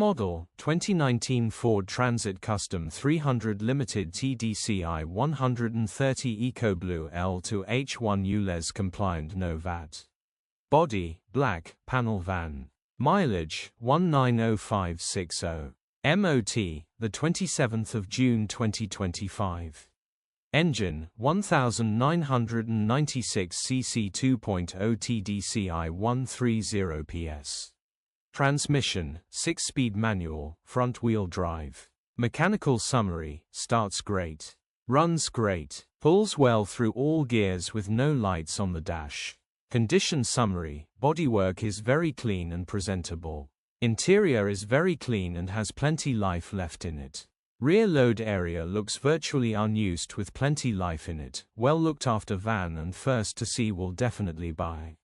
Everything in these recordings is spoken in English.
Model, 2019 Ford Transit Custom 300 Limited Tdci 130 Ecoblue L2H1 ULEZ compliant, no VAT. Body, black, panel van. Mileage, 190560. MOT, the 27th of June 2025. Engine, 1996 cc 2.0 Tdci 130 PS. Transmission, 6-speed manual, front-wheel drive. Mechanical summary, starts great. Runs great. Pulls well through all gears with no lights on the dash. Condition summary, bodywork is very clean and presentable. Interior is very clean and has plenty life left in it. Rear load area looks virtually unused with plenty life in it. Well looked after van and first to see will definitely buy.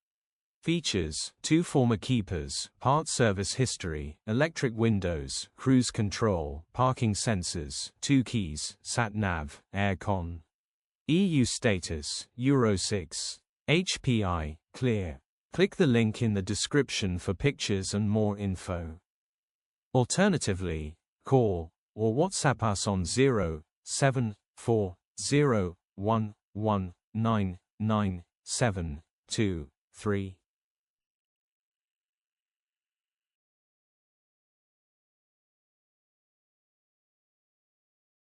Features, 2 former keepers, part service history, electric windows, cruise control, parking sensors, 2 keys, sat-nav, aircon. EU status, Euro 6. HPI, clear. Click the link in the description for pictures and more info. Alternatively, call or WhatsApp us on 07401199723.